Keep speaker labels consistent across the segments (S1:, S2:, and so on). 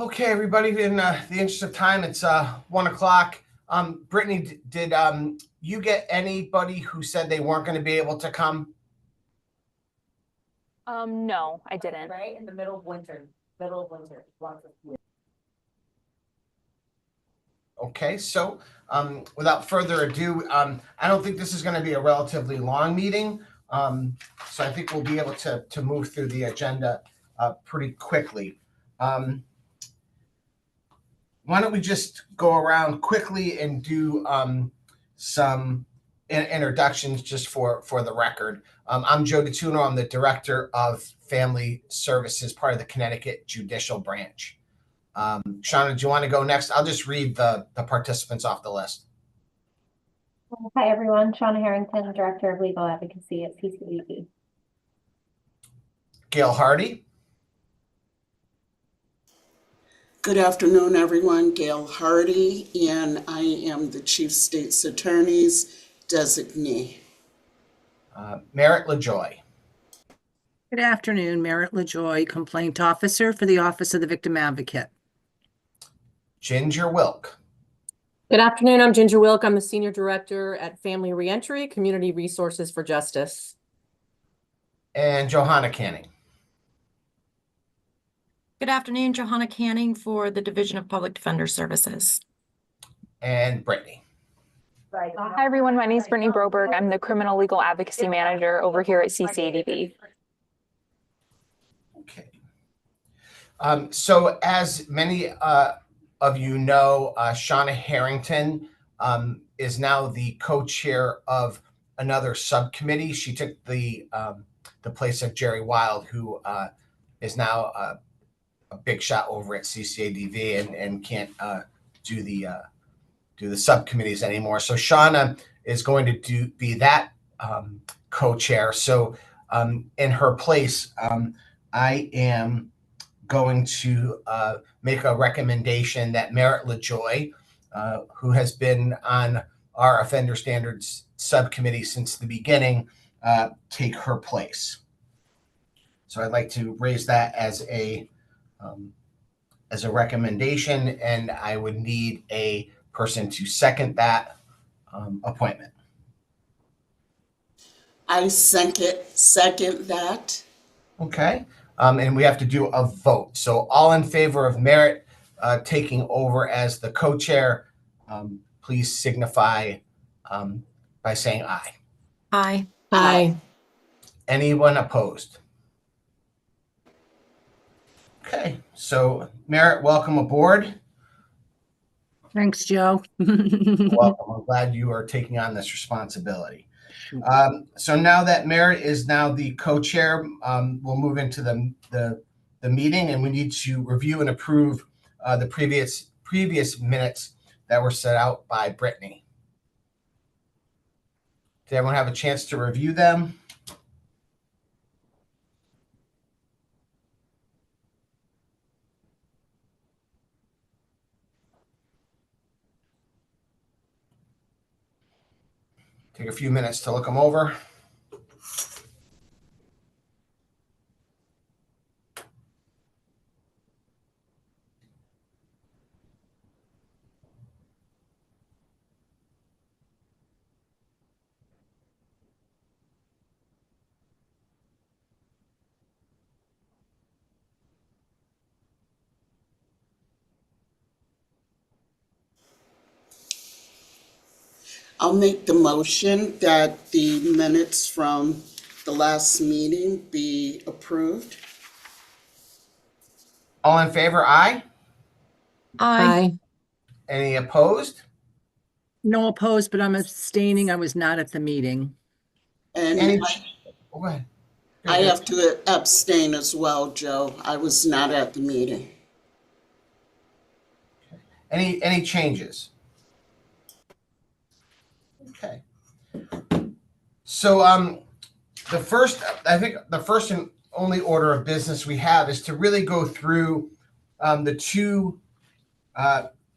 S1: Okay, everybody, in the interest of time, it's 1 o'clock. Brittany, did you get anybody who said they weren't going to be able to come?
S2: No, I didn't.
S3: Right in the middle of winter, lots of people.
S1: Okay, so without further ado, I don't think this is going to be a relatively long meeting. So I think we'll be able to move through the agenda pretty quickly. Why don't we just go around quickly and do some introductions just for the record. I'm Joe DeTuno. I'm the Director of Family Services, part of the Connecticut Judicial Branch. Shauna, do you want to go next? I'll just read the participants off the list.
S4: Hi, everyone. Shauna Harrington, Director of Legal Advocacy at CCDB.
S1: Gail Hardy.
S5: Good afternoon, everyone. Gail Hardy, and I am the Chief State's Attorney's designee.
S1: Merritt LaJoy.
S6: Good afternoon, Merritt LaJoy, Complaint Officer for the Office of the Victim Advocate.
S1: Ginger Wilk.
S3: Good afternoon, I'm Ginger Wilk. I'm the Senior Director at Family Reentry, Community Resources for Justice.
S1: And Johanna Canning.
S7: Good afternoon, Johanna Canning for the Division of Public Defender Services.
S1: And Brittany.
S2: Hi, everyone. My name is Brittany Broberg. I'm the Criminal Legal Advocacy Manager over here at CCADB.
S1: Okay. So as many of you know, Shauna Harrington is now the co-chair of another subcommittee. She took the place of Jerry Wild, who is now a big shot over at CCADV and can't do the subcommittees anymore. So Shauna is going to be that co-chair. So in her place, I am going to make a recommendation that Merritt LaJoy, who has been on our offender standards subcommittee since the beginning, take her place. So I'd like to raise that as a recommendation, and I would need a person to second that appointment.
S5: I second that.
S1: Okay. And we have to do a vote. So all in favor of Merritt taking over as the co-chair, please signify by saying aye.
S7: Aye.
S3: Hi.
S1: Anyone opposed? Okay, so Merritt, welcome aboard.
S6: Thanks, Joe.
S1: Welcome. I'm glad you are taking on this responsibility. So now that Merritt is now the co-chair, we'll move into the meeting, and we need to review and approve the previous minutes that were set out by Brittany. Did everyone have a chance to review them? Take a few minutes to look them over.
S5: I'll make the motion that the minutes from the last meeting be approved.
S1: All in favor, aye.
S7: Aye.
S1: Any opposed?
S6: No opposed, but I'm abstaining. I was not at the meeting.
S5: And
S1: Go ahead.
S5: I have to abstain as well, Joe. I was not at the meeting.
S1: Any changes? Okay. So I think the first and only order of business we have is to really go through the two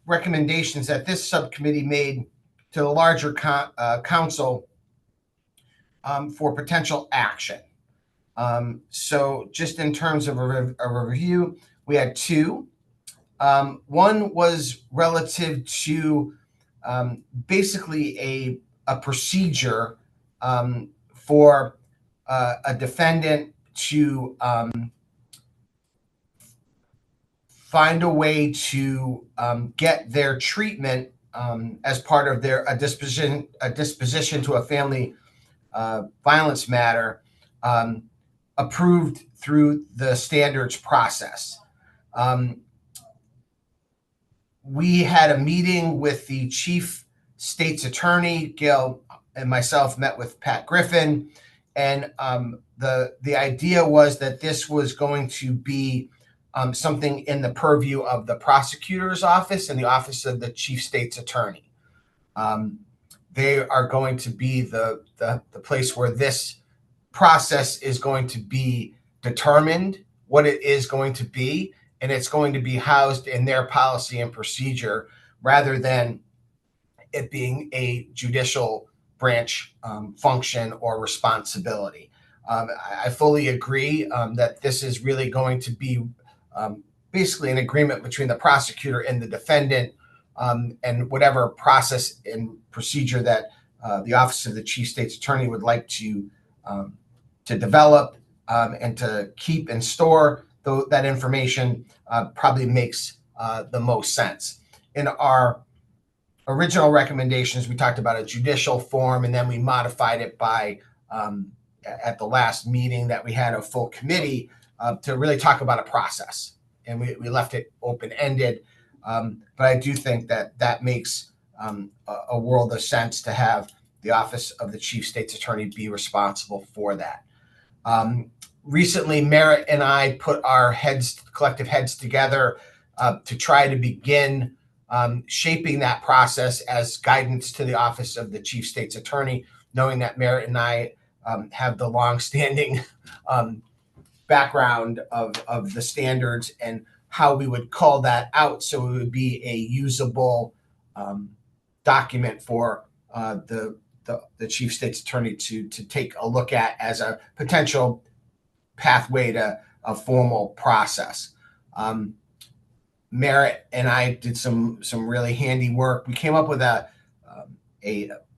S1: recommendations that this subcommittee made to the larger council for potential action. So just in terms of a review, we had two. One was relative to basically a procedure for a defendant to find a way to get their treatment as part of their disposition to a family violence matter approved through the standards process. We had a meeting with the chief state's attorney. Gail and myself met with Pat Griffin, and the idea was that this was going to be something in the purview of the prosecutor's office and the office of the chief state's attorney. They are going to be the place where this process is going to be determined, what it is going to be, and it's going to be housed in their policy and procedure rather than it being a judicial branch function or responsibility. I fully agree that this is really going to be basically an agreement between the prosecutor and the defendant, and whatever process and procedure that the Office of the Chief State's Attorney would like to develop and to keep and store that information probably makes the most sense. In our original recommendations, we talked about a judicial form, and then we modified it by at the last meeting that we had a full committee to really talk about a process, and we left it open-ended. But I do think that makes a world of sense to have the Office of the Chief State's Attorney be responsible for that. Recently, Merritt and I put our collective heads together to try to begin shaping that process as guidance to the Office of the Chief State's Attorney, knowing that Merritt and I have the longstanding background of the standards and how we would call that out so it would be a usable document for the Chief State's Attorney to take a look at as a potential pathway to a formal process. Merritt and I did some really handy work. We came up with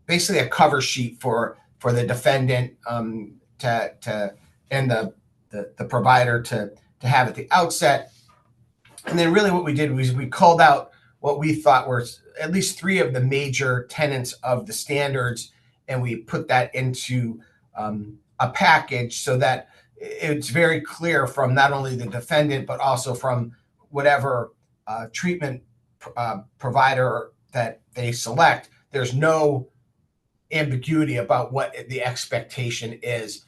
S1: basically a cover sheet for the defendant to and the provider to have at the outset. And then really what we did was we called out what we thought were at least three of the major tenets of the standards, and we put that into a package so that it's very clear from not only the defendant, but also from whatever treatment provider that they select. There's no ambiguity about what the expectation is.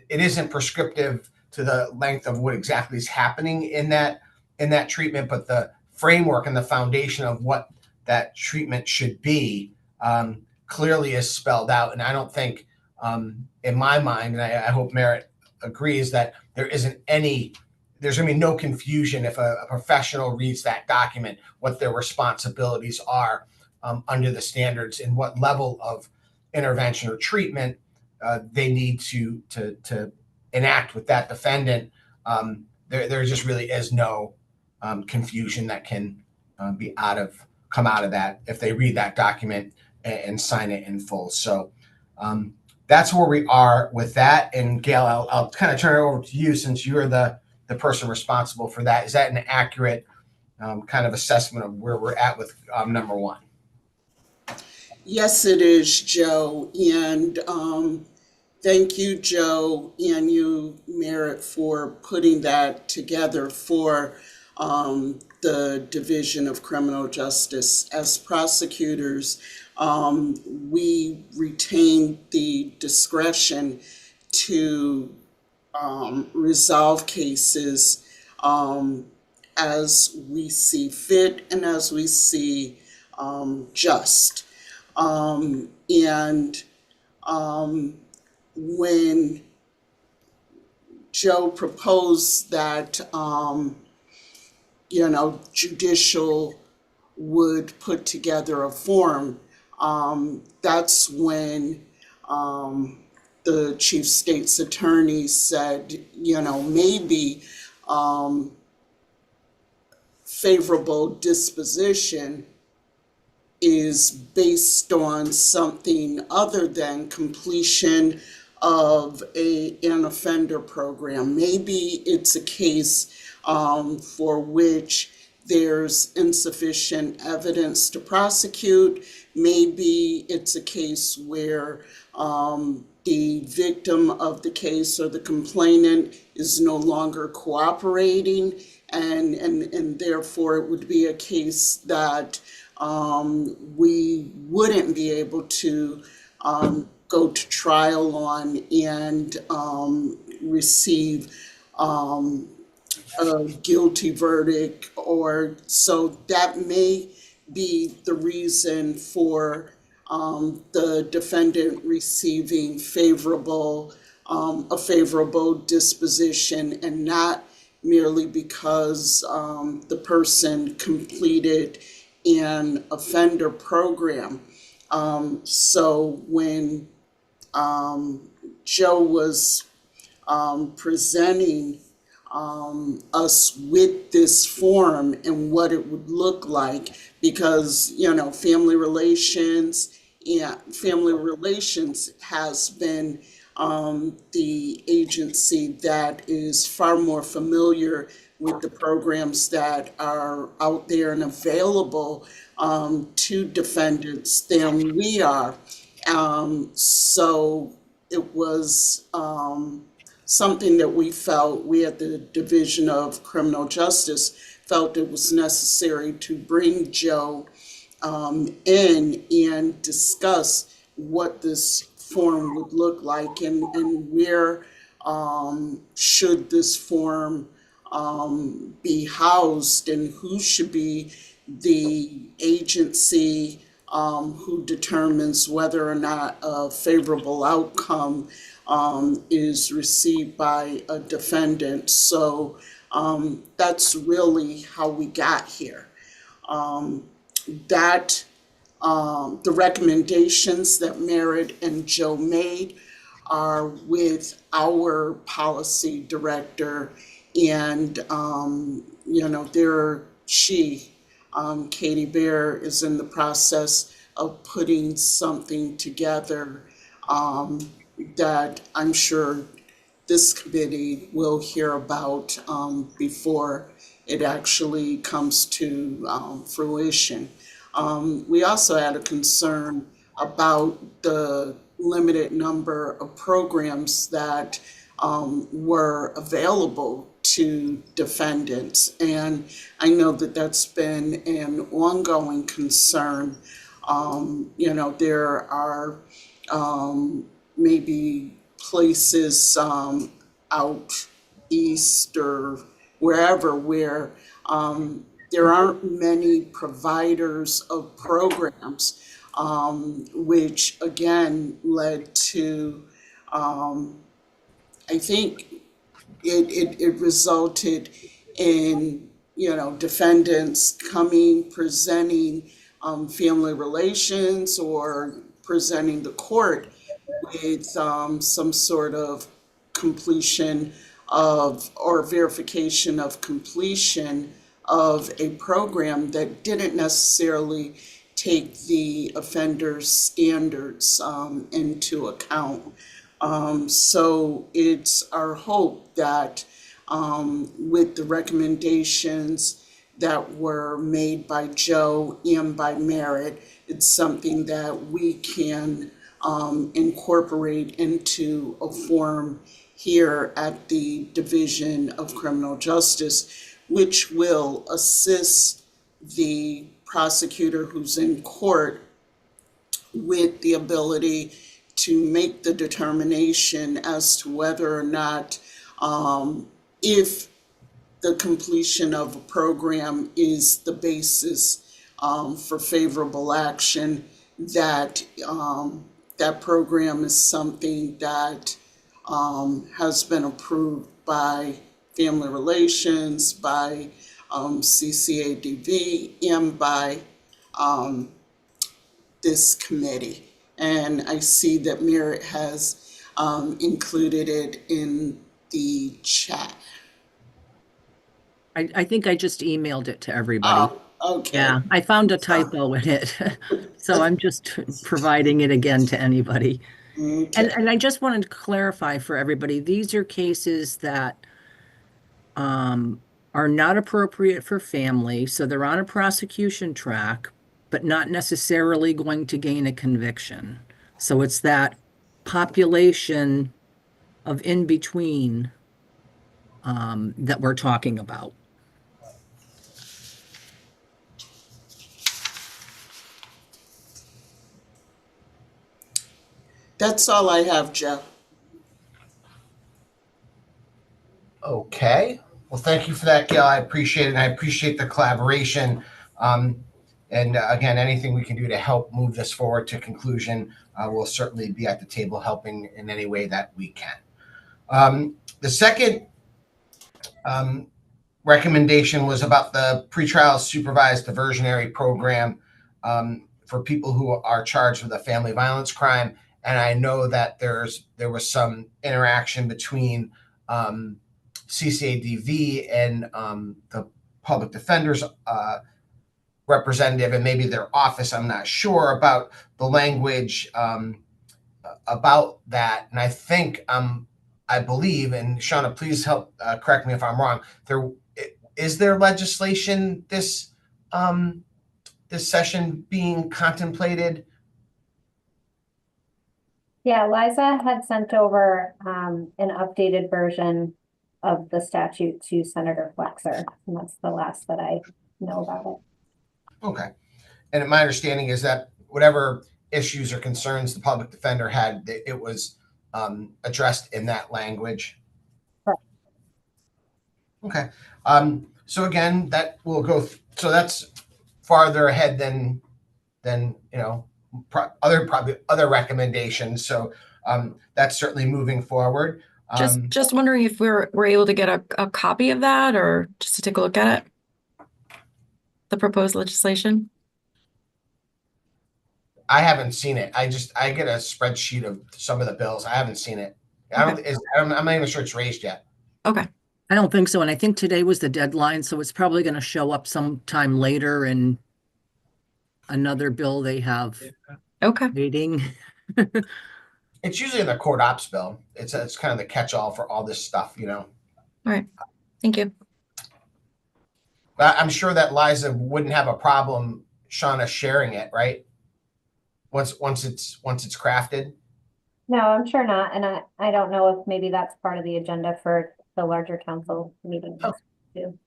S1: It isn't prescriptive to the length of what exactly is happening in that treatment, but the framework and the foundation of what that treatment should be clearly is spelled out. And I don't think, in my mind, and I hope Merritt agrees, that there's going to be no confusion if a professional reads that document, what their responsibilities are under the standards and what level of intervention or treatment they need to enact with that defendant. There just really is no confusion that can come out of that if they read that document and sign it in full. So that's where we are with that. And Gail, I'll kind of turn it over to you since you're the person responsible for that. Is that an accurate kind of assessment of where we're at with number one?
S5: Yes, it is, Joe. And thank you, Joe, and you, Merritt, for putting that together for the Division of Criminal Justice. As prosecutors, we retain the discretion to resolve cases as we see fit and as we see just. When Joe proposed that, judicial would put together a form, that's when the Chief State's Attorney said, maybe favorable disposition is based on something other than completion of an offender program. Maybe it's a case for which there's insufficient evidence to prosecute. Maybe it's a case where the victim of the case or the complainant is no longer cooperating, and therefore it would be a case that we wouldn't be able to go to trial on and receive a guilty verdict, or so that may be the reason for the defendant receiving a favorable disposition, and not merely because the person completed an offender program. So when Joe was presenting us with this form and what it would look like, because family relations has been the agency that is far more familiar with the programs that are out there and available to defendants than we are. So it was something that we at the Division of Criminal Justice felt it was necessary to bring Joe in and discuss what this form would look like, and where should this form be housed, and who should be the agency who determines whether or not a favorable outcome is received by a defendant. So that's really how we got here. The recommendations that Merritt and Joe made are with our policy director, and Katie Bear is in the process of putting something together that I'm sure this committee will hear about before it actually comes to fruition. We also had a concern about the limited number of programs that were available to defendants, and I know that that's been an ongoing concern. There are maybe places out east or wherever where there aren't many providers of programs, which again led to, I think it resulted in, defendants presenting family relations or presenting the court with some sort of completion of or verification of completion of a program that didn't necessarily take the offender's standards into account. So it's our hope that with the recommendations that were made by Joe and by Merritt, it's something that we can incorporate into a form here at the Division of Criminal Justice, which will assist the prosecutor who's in court with the ability to make the determination as to whether or not, if the completion of a program is the basis for favorable action, that that program is something that has been approved by Family Relations, by CCADV, and by this committee. And I see that Merritt has included it in the chat.
S6: I think I just emailed it to everybody.
S5: Oh, okay.
S6: Yeah, I found a typo in it. So I'm just providing it again to anybody.
S5: Okay.
S6: And I just wanted to clarify for everybody, these are cases that are not appropriate for family, so they're on a prosecution track, but not necessarily going to gain a conviction. So it's that population of in between that we're talking about.
S5: That's all I have, Joe.
S1: Okay. Well, thank you for that, Gail. I appreciate it. And I appreciate the collaboration. Again, anything we can do to help move this forward to conclusion, we'll certainly be at the table helping in any way that we can. The second recommendation was about the pretrial supervised diversionary program for people who are charged with a family violence crime. And I know that there was some interaction between CCADV and the public defender's representative and maybe their office. I'm not sure about the language about that. And I think I believe, and Shauna, please help correct me if I'm wrong. Is there legislation this session being contemplated?
S4: Yeah, Liza had sent over an updated version of the statute to Senator Flexer, and that's the last that I know about it.
S1: Okay. And my understanding is that whatever issues or concerns the public defender had, it was addressed in that language.
S4: Correct.
S1: Okay. So again, that will go. So that's farther ahead than probably other recommendations. So that's certainly moving forward.
S7: Just wondering if we're able to get a copy of that or just to take a look at it. The proposed legislation.
S1: I haven't seen it. I get a spreadsheet of some of the bills. I haven't seen it. I'm not even sure it's raised yet.
S7: Okay.
S6: I don't think so. And I think today was the deadline, so it's probably going to show up sometime later in another bill they have waiting.
S1: It's usually in the court ops bill. It's kind of the catch-all for all this stuff,
S7: All right. Thank you.
S1: I'm sure that Liza wouldn't have a problem, Shauna, sharing it, right? Once it's crafted.
S4: No, I'm sure not, and I don't know if maybe that's part of the agenda for the larger council meeting too.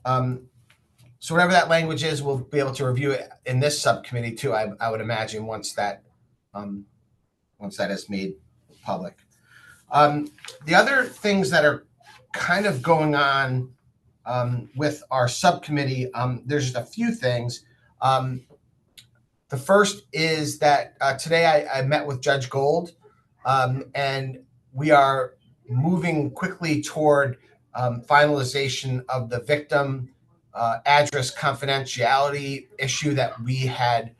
S1: So whatever that language is, we'll be able to review it in this subcommittee too. I would imagine once that is made public. The other things that are kind of going on with our subcommittee, there's just a few things. The first is that today I met with Judge Gold, and we are moving quickly toward finalization of the victim address confidentiality issue that we had.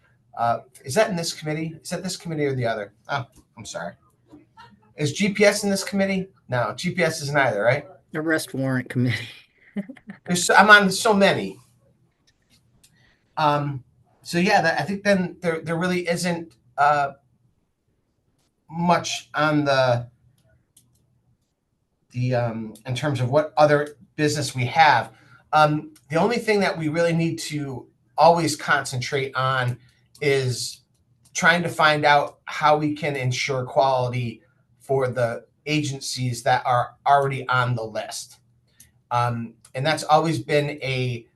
S1: Is that in this committee? Is that this committee or the other? Oh, I'm sorry. Is GPS in this committee? No, GPS isn't either, right?
S6: Arrest warrant committee.
S1: I'm on so many. So yeah, I think then there really isn't much on the in terms of what other business we have. The only thing that we really need to always concentrate on is trying to find out how we can ensure quality for the agencies that are already on the list. And that's always been a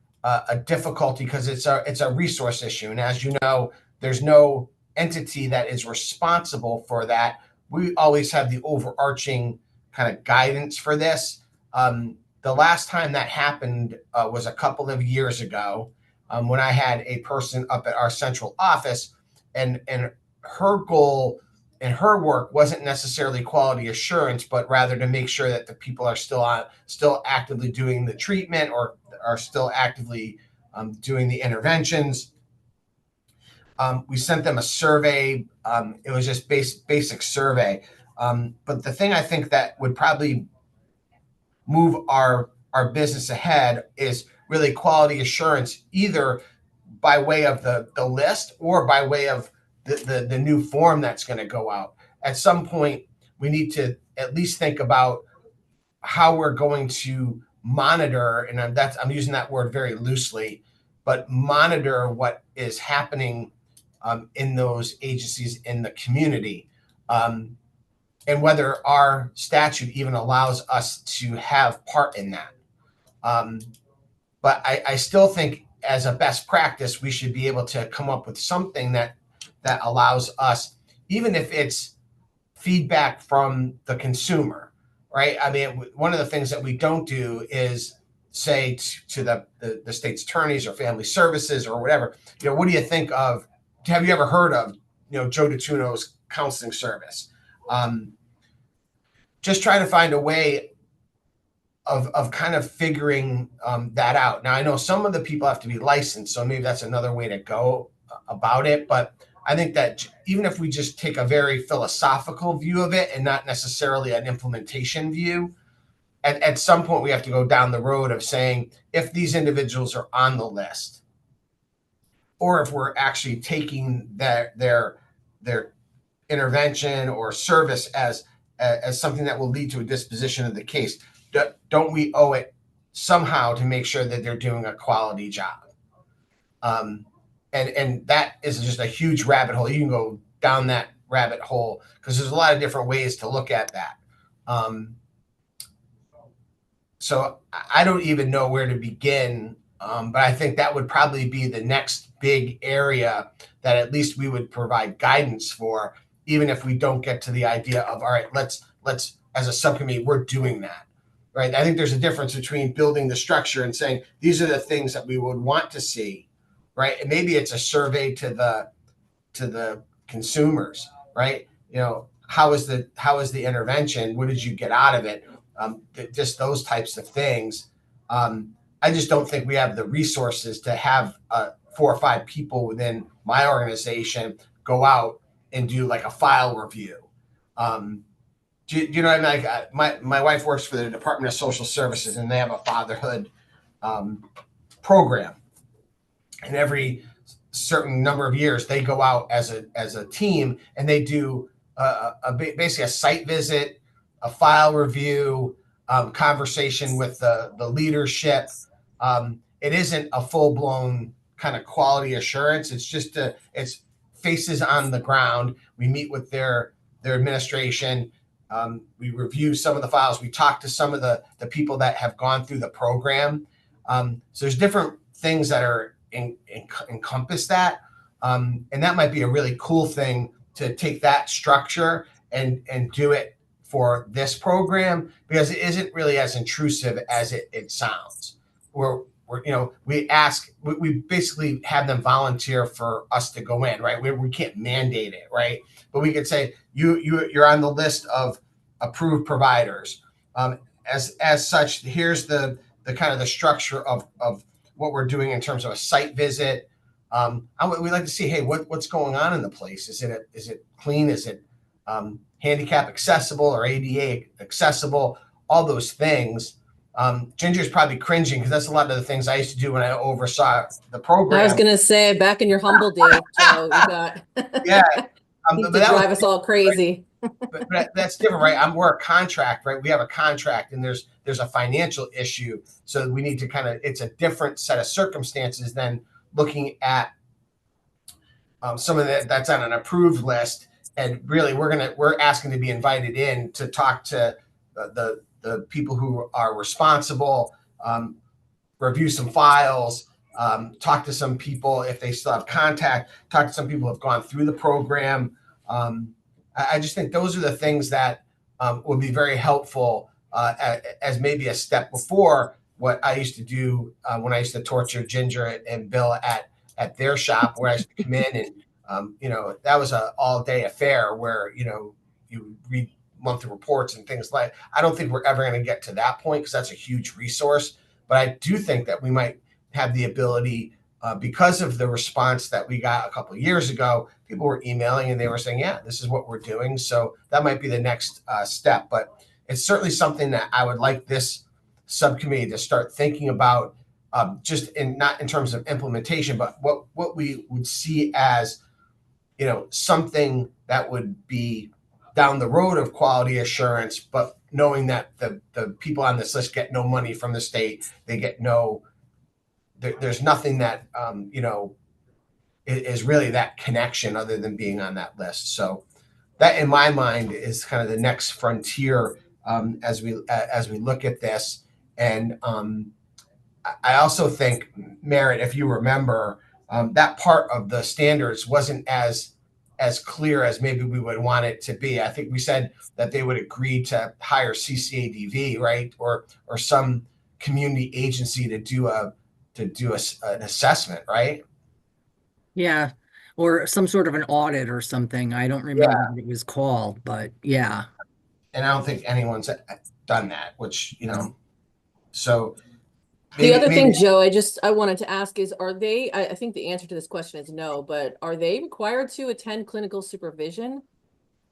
S1: difficulty because it's a resource issue. And as you know, there's no entity that is responsible for that. We always have the overarching kind of guidance for this. The last time that happened was a couple of years ago when I had a person up at our central office, and her goal in her work wasn't necessarily quality assurance, but rather to make sure that the people are still actively doing the treatment or are still actively doing the interventions. We sent them a survey. It was just basic survey. But the thing I think that would probably move our our business ahead is really quality assurance, either by way of the list or by way of the new form that's going to go out. At some point, we need to at least think about how we're going to monitor, and I'm using that word very loosely, but monitor what is happening in those agencies in the community, and whether our statute even allows us to have part in that. But I still think, as a best practice, we should be able to come up with something that allows us, even if it's feedback from the consumer, right? I mean, one of the things that we don't do is say to the state's attorneys or family services or whatever, what do you think of, have you ever heard of, Joe DeTuno's counseling service? Just try to find a way of kind of figuring that out. Now, I know some of the people have to be licensed, so maybe that's another way to go about it. But I think that even if we just take a very philosophical view of it and not necessarily an implementation view, at some point we have to go down the road of saying, if these individuals are on the list, or if we're actually taking their intervention or service as something that will lead to a disposition of the case, don't we owe it somehow to make sure that they're doing a quality job? And that is just a huge rabbit hole. You can go down that rabbit hole because there's a lot of different ways to look at that. So I don't even know where to begin, but I think that would probably be the next big area that at least we would provide guidance for, even if we don't get to the idea of, all right, let's as a subcommittee, we're doing that, right? I think there's a difference between building the structure and saying, these are the things that we would want to see, right? And maybe it's a survey to the consumers, right? How is the intervention? What did you get out of it? Just those types of things. I just don't think we have the resources to have 4 or 5 people within my organization go out and do like a file review. Do you know what I mean? Like my wife works for the Department of Social Services, and they have a fatherhood program. And every certain number of years, they go out as a team, and they do basically a site visit, a file review, conversation with the leadership. It isn't a full-blown kind of quality assurance. It's just it's faces on the ground. We meet with their administration. We review some of the files. We talk to some of the people that have gone through the program. So there's different things that are encompass that. And that might be a really cool thing to take that structure and do it for this program, because it isn't really as intrusive as it sounds. We basically have them volunteer for us to go in, right? We can't mandate it, right? But we could say you're on the list of approved providers. As such, here's the kind of the structure of what we're doing in terms of a site visit. We'd like to see, hey, what's going on in the place? Is it clean? Is it handicap accessible or ADA accessible? All those things. Ginger's probably cringing because that's a lot of the things I used to do when I oversaw the program.
S3: I was going to say, back in your humble days, Joe, you got
S1: yeah,
S3: but that drive us all crazy.
S1: But that's different, right? We're a contract, right? We have a contract, and there's a financial issue, so we need to it's a different set of circumstances than looking at someone that's on an approved list. And really, we're asking to be invited in to talk to the people who are responsible, review some files, talk to some people if they still have contact, talk to some people who have gone through the program. I just think those are the things that would be very helpful as maybe a step before what I used to do when I used to torture Ginger and Bill at their shop, where I used to come in and that was an all-day affair where you read monthly reports and things like. I don't think we're ever going to get to that point because that's a huge resource. But I do think that we might have the ability, because of the response that we got a couple of years ago. People were emailing and they were saying, yeah, this is what we're doing. So that might be the next step. But it's certainly something that I would like this subcommittee to start thinking about just not in terms of implementation, but what we would see as, something that would be down the road of quality assurance, but knowing that the people on this list get no money from the state, they get there's nothing that is really that connection other than being on that list. So that, in my mind, is kind of the next frontier as we look at this. And I also think, Merritt, if you remember, that part of the standards wasn't as clear as maybe we would want it to be. I think we said that they would agree to hire CCADV, right, or some community agency to do an assessment, right?
S6: Yeah, or some sort of an audit or something. I don't remember what it was called, but yeah.
S1: And I don't think anyone's done that, which, so
S3: The other thing,
S1: maybe
S3: Joe, I wanted to ask is, are they, I think the answer to this question is no, but are they required to attend clinical supervision?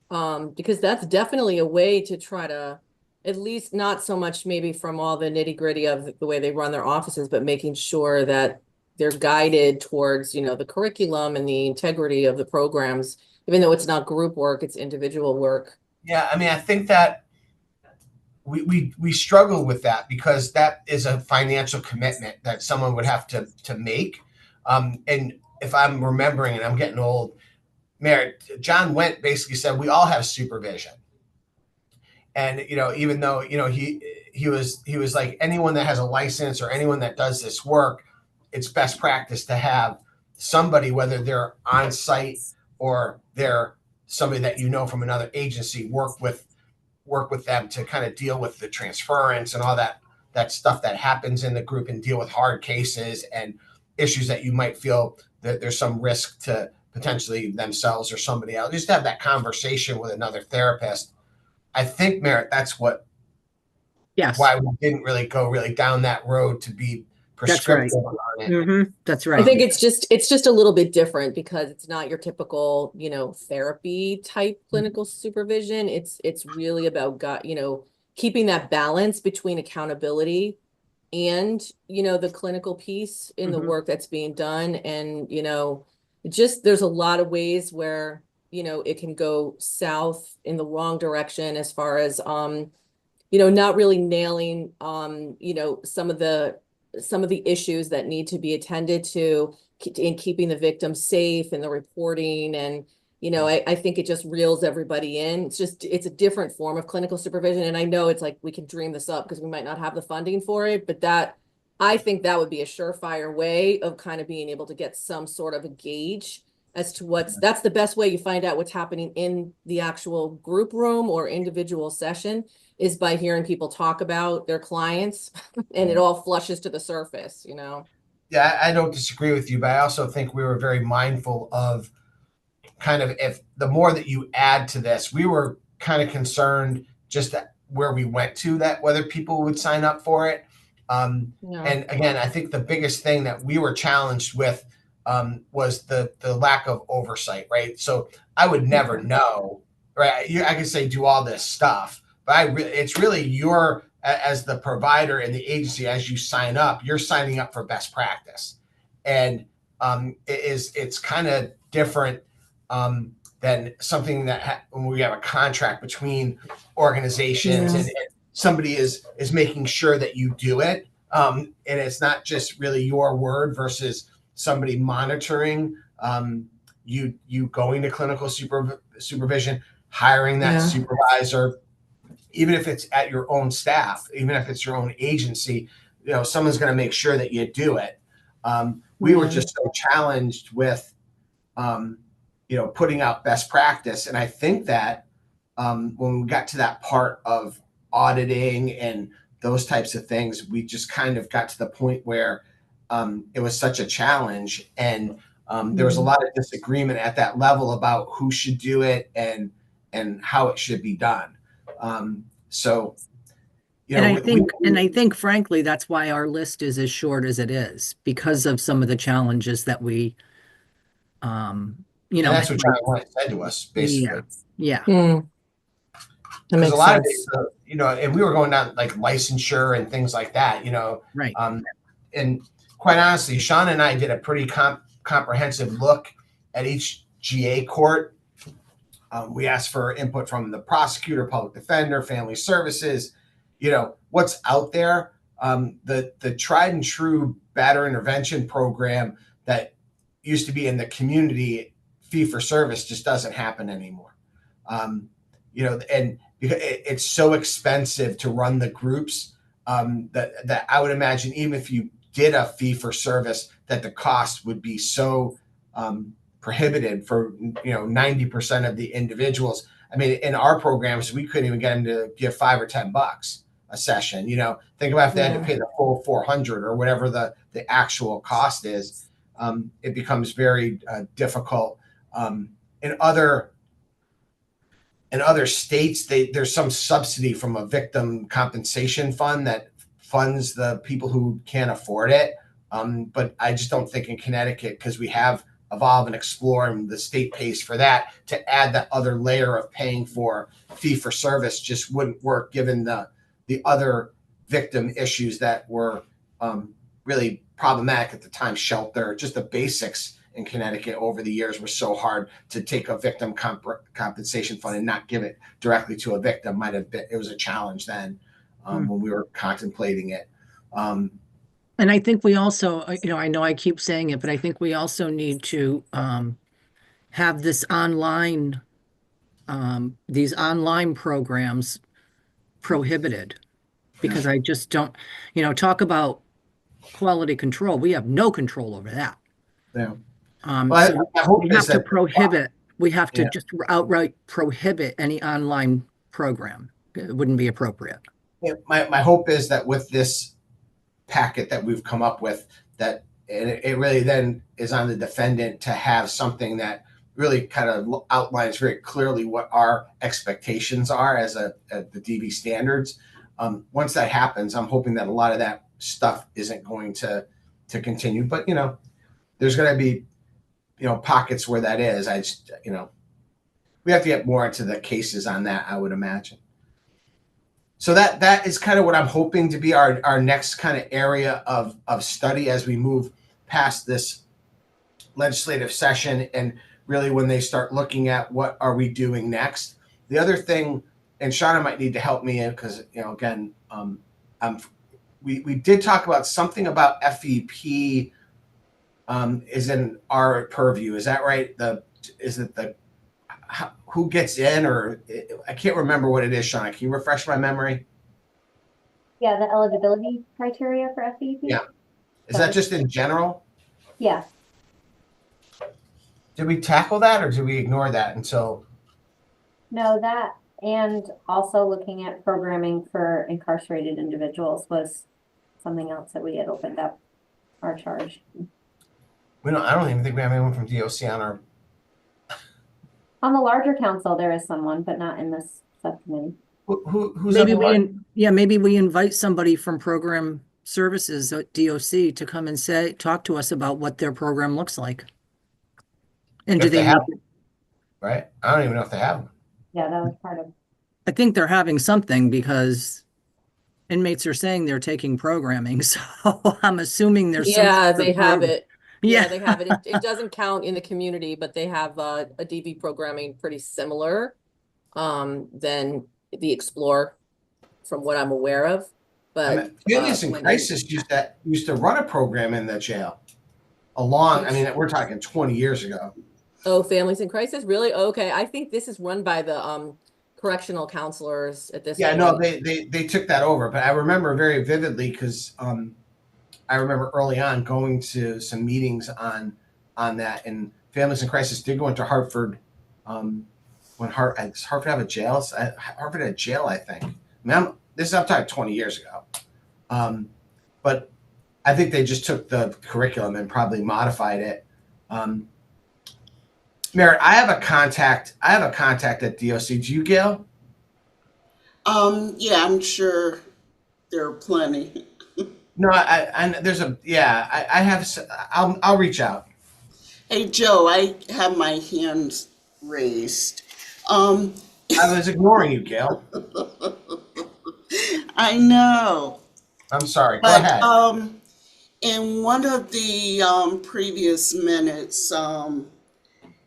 S3: Because that's definitely a way to try to, at least not so much maybe from all the nitty gritty of the way they run their offices, but making sure that they're guided towards, the curriculum and the integrity of the programs, even though it's not group work, it's individual work.
S1: Yeah, I mean, I think that we struggle with that because that is a financial commitment that someone would have to make. And if I'm remembering, and I'm getting old, Merritt, John Went basically said we all have supervision. And even though he was like, anyone that has a license or anyone that does this work, it's best practice to have somebody, whether they're on site or they're somebody that from another agency, work with them to kind of deal with the transference and all that stuff that happens in the group, and deal with hard cases and issues that you might feel that there's some risk to potentially themselves or somebody else. Just have that conversation with another therapist. I think, Merritt, that's why we didn't really go down that road to be prescriptive on it.
S6: Mm-hmm. That's right.
S3: I think it's just a little bit different because it's not your typical, therapy type clinical supervision. It's really about keeping that balance between accountability and, the clinical piece in the work that's being done. And, there's a lot of ways where, it can go south in the wrong direction as far as, not really nailing, some of the issues that need to be attended to in keeping the victim safe and the reporting. And, I think it just reels everybody in. It's a different form of clinical supervision. And I know it's like, we can dream this up because we might not have the funding for it, but I think that would be a surefire way of kind of being able to get some sort of a gauge as to that's the best way you find out what's happening in the actual group room or individual session, is by hearing people talk about their clients and it all flushes to the surface,
S1: Yeah, I don't disagree with you, but I also think we were very mindful of kind of, if the more that you add to this, we were kind of concerned just that where we went to, that whether people would sign up for it. And again, I think the biggest thing that we were challenged with was the lack of oversight, right? So I would never know, right? I could say do all this stuff, but it's really as the provider in the agency, as you sign up, you're signing up for best practice, and it's kind of different than something that when we have a contract between organizations and somebody is making sure that you do it, and it's not just really your word versus somebody monitoring you going to clinical supervision, hiring that supervisor, even if it's at your own staff, even if it's your own agency, someone's going to make sure that you do it. We were just so challenged with, putting out best practice. And I think that when we got to that part of auditing and those types of things, we just kind of got to the point where it was such a challenge. And there was a lot of disagreement at that level about who should do it and how it should be done. So,
S6: and I think, frankly, that's why our list is as short as it is, because of some of the challenges that we,
S1: and that's what John White said to us, basically.
S6: Yeah.
S3: That
S1: Because
S3: makes
S1: a lot
S3: sense.
S1: of and we were going down like licensure and things like that,
S6: Right.
S1: And quite honestly, Sean and I did a pretty comprehensive look at each GA court. We asked for input from the prosecutor, public defender, family services, what's out there. The tried and true batter intervention program that used to be in the community fee for service just doesn't happen anymore. And because it's so expensive to run the groups, that I would imagine even if you did a fee for service, that the cost would be so prohibited for 90% of the individuals. I mean, in our programs, we couldn't even get them to give $5 or $10 a session. Think about if they had to pay the full 400 or whatever the actual cost is. It becomes very difficult. In other states, there's some subsidy from a victim compensation fund that funds the people who can't afford it. But I just don't think in Connecticut, because we have Evolve and Explore and the state pays for that, to add that other layer of paying for fee for service just wouldn't work, given the other victim issues that were really problematic at the time. Shelter, just the basics in Connecticut over the years were so hard to take a victim compensation fund and not give it directly to a victim. It was a challenge then when we were contemplating it.
S6: And I think we also, I know I keep saying it, but I think we also need to have this online, these online programs prohibited, because I just don't, talk about quality control. We have no control over that.
S1: Yeah.
S6: So
S1: I hope
S6: we have to prohibit. We have to just outright prohibit any online program. It wouldn't be appropriate.
S1: My hope is that with this packet that we've come up with, that it really then is on the defendant to have something that really kind of outlines very clearly what our expectations are as the DV standards. Once that happens, I'm hoping that a lot of that stuff isn't going to continue, but there's going to be pockets where that is. I just we have to get more into the cases on that, I would imagine. So that is kind of what I'm hoping to be our next kind of area of study as we move past this legislative session, and really when they start looking at what are we doing next. The other thing, and Shauna might need to help me in, because again, we did talk about something about FEP is in our purview. Is that right? Who gets in, or I can't remember what it is, Shauna. Can you refresh my memory?
S4: Yeah, the eligibility criteria for FEP.
S1: Yeah. Is that just in general?
S4: Yeah.
S1: Did we tackle that, or did we ignore that until?
S4: No, that, and also looking at programming for incarcerated individuals was something else that we had opened up our charge.
S1: I don't even think we have anyone from DOC on our.
S4: On the larger council, there is someone, but not in this subcommittee.
S1: Who's
S6: maybe we invite somebody from program services at DOC to come and talk to us about what their program looks like. And do they
S1: have right? I don't even know if they have them.
S4: Yeah, that was part of.
S6: I think they're having something, because inmates are saying they're taking programming. So I'm assuming there's
S3: they have it.
S6: Yeah,
S3: they have it. It doesn't count in the community, but they have a DV programming pretty similar than the Explore, from what I'm aware of. But
S1: Families in Crisis used to run a program in the jail. We're talking 20 years ago.
S3: Oh, Families in Crisis, really? Okay, I think this is run by the correctional counselors at this.
S1: Yeah, no, they took that over, but I remember very vividly because I remember early on going to some meetings on that, and Families in Crisis did go into Hartford. When Hartford have a jail? Hartford had a jail, I think. I'm talking 20 years ago. But I think they just took the curriculum and probably modified it. Merritt, I have a contact at DOC. Do you, Gail?
S5: Yeah, I'm sure there are plenty.
S1: No, I I'll reach out.
S5: Hey, Joe, I have my hands raised.
S1: I was ignoring you, Gail.
S5: I know.
S1: I'm sorry. Go
S5: But
S1: ahead.
S5: in one of the previous minutes,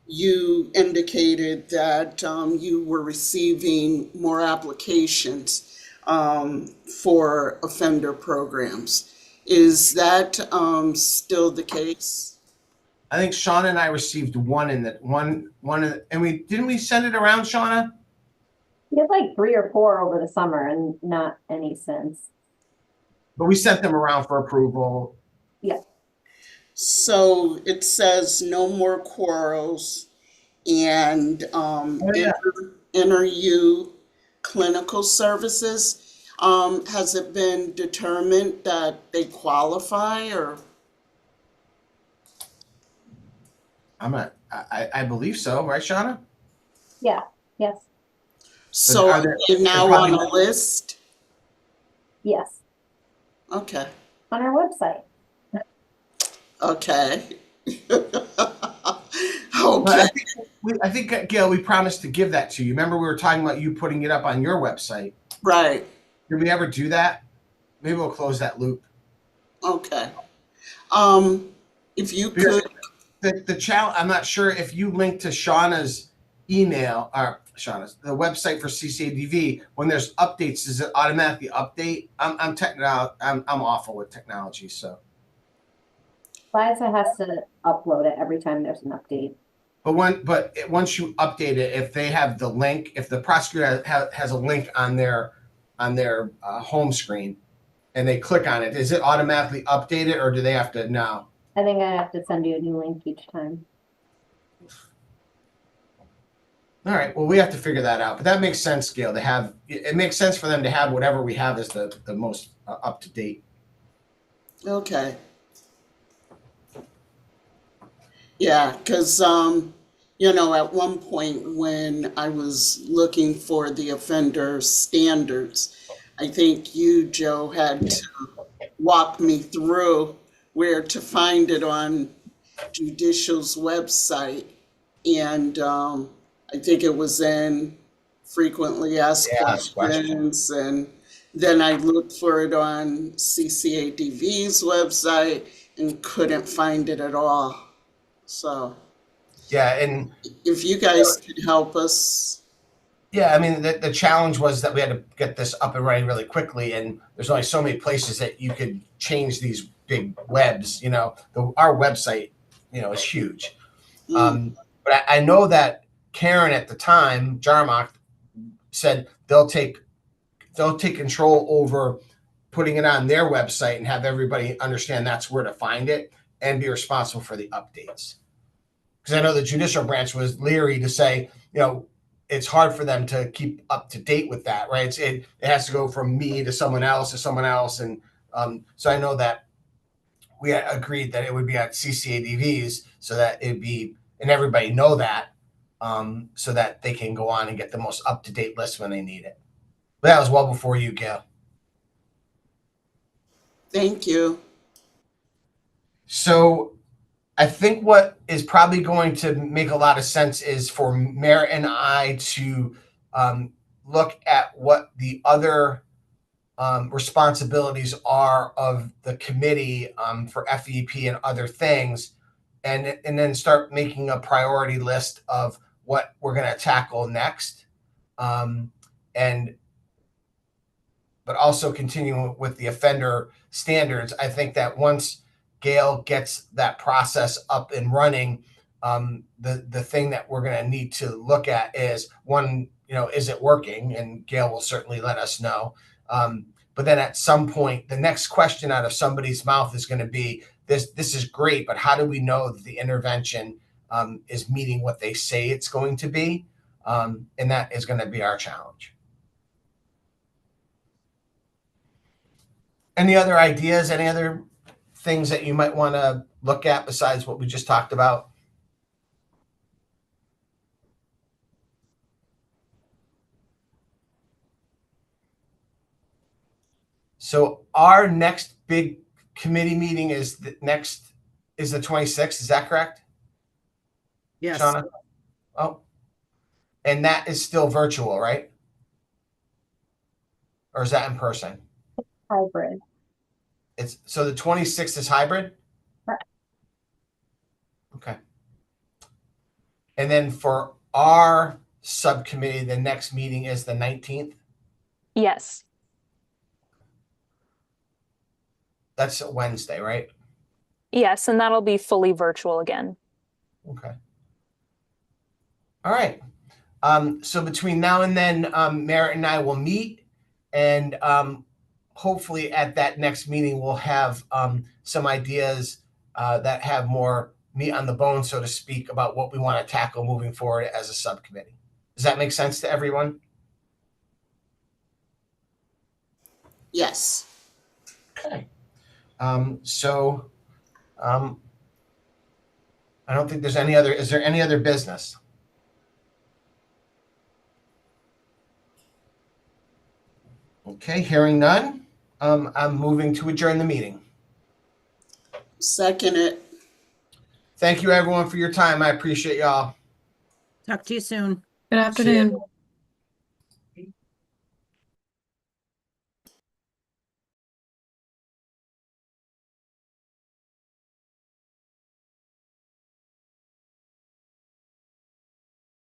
S5: you indicated that you were receiving more applications for offender programs. Is that still the case?
S1: I think Shauna and I received one in that and we didn't we send it around, Shauna?
S4: We had like 3 or 4 over the summer and not any since.
S1: But we sent them around for approval.
S4: Yeah,
S5: So it says no more quarrels and
S1: Oh, yeah.
S5: enter clinical services. Has it been determined that they qualify or?
S1: I believe so, right, Shauna?
S4: yeah, yes,
S5: So
S1: are
S5: are
S1: there-
S5: they now
S1: probably-
S5: on a list?
S4: yes,
S5: Okay,
S4: on our website.
S5: okay.
S1: But
S5: Okay,
S1: I think, Gail, we promised to give that to you. Remember, we were talking about you putting it up on your website.
S5: right,
S1: Did we ever do that? Maybe we'll close that loop.
S5: okay. If you
S1: Because
S5: could,
S1: the challenge, I'm not sure if you link to Shauna's email or the website for CCADV, when there's updates, does it automatically update? I'm awful with technology, so.
S4: Liza has to upload it every time there's an update.
S1: But once you update it, if they have the link, if the prosecutor has a link on their home screen, and they click on it, is it automatically updated, or do they have to now?
S4: I think I have to send you a new link each time.
S1: All right. Well, we have to figure that out, but that makes sense, Gail. It makes sense for them to have whatever we have as the most up to date.
S5: okay. Yeah, because, at one point when I was looking for the offender standards, I think you, Joe, had to walk me through where to find it on Judicial's website. And I think it was in frequently asked
S1: Yeah, that's a question.
S5: questions. And then I looked for it on CCADV's website and couldn't find it at all. So
S1: Yeah, and
S5: if you guys could help us,
S1: yeah, I mean the challenge was that we had to get this up and running really quickly, and there's only so many places that you could change these big webs. Our website, is huge. But I know that Karen at the time, Jarmock, said they'll take control over putting it on their website and have everybody understand that's where to find it and be responsible for the updates. Because I know the judicial branch was leery to say, it's hard for them to keep up to date with that, right? It has to go from me to someone else, and so I know that we had agreed that it would be at CCADVs so that it'd be, and everybody know that, so that they can go on and get the most up to date list when they need it. But that was well before you, Gail.
S5: thank you.
S1: So I think what is probably going to make a lot of sense is for Merritt and I to look at what the other responsibilities are of the committee for FEP and other things, and then start making a priority list of what we're going to tackle next, and but also continuing with the offender standards. I think that once Gail gets that process up and running, the thing that we're going to need to look at is one, is it working? And Gail will certainly let us know. But then at some point, the next question out of somebody's mouth is going to be, this is great, but how do we know that the intervention is meeting what they say it's going to be? And that is going to be our challenge. Any other ideas? Any other things that you might want to look at besides what we just talked about? So our next big committee meeting is the 26th. Is that correct,
S6: Yes,
S1: Shauna? Oh, and that is still virtual, right? or is that in person?
S4: Hybrid.
S1: It's so the 26th is hybrid?
S4: Correct.
S1: Okay. And then for our subcommittee, the next meeting is the 19th?
S2: Yes.
S1: That's a Wednesday, right?
S2: Yes, and that'll be fully virtual again.
S1: Okay. All right. So between now and then, Merritt and I will meet, and hopefully at that next meeting, we'll have some ideas that have more meat on the bone, so to speak, about what we want to tackle moving forward as a subcommittee. Does that make sense to everyone?
S5: Yes.
S1: Okay. I don't think there's any other, is there any other business? Okay, hearing none, I'm moving to adjourn the meeting.
S5: Second it.
S1: Thank you everyone for your time. I appreciate y'all.
S6: Talk to you soon.
S7: Good
S1: See ya.
S7: afternoon.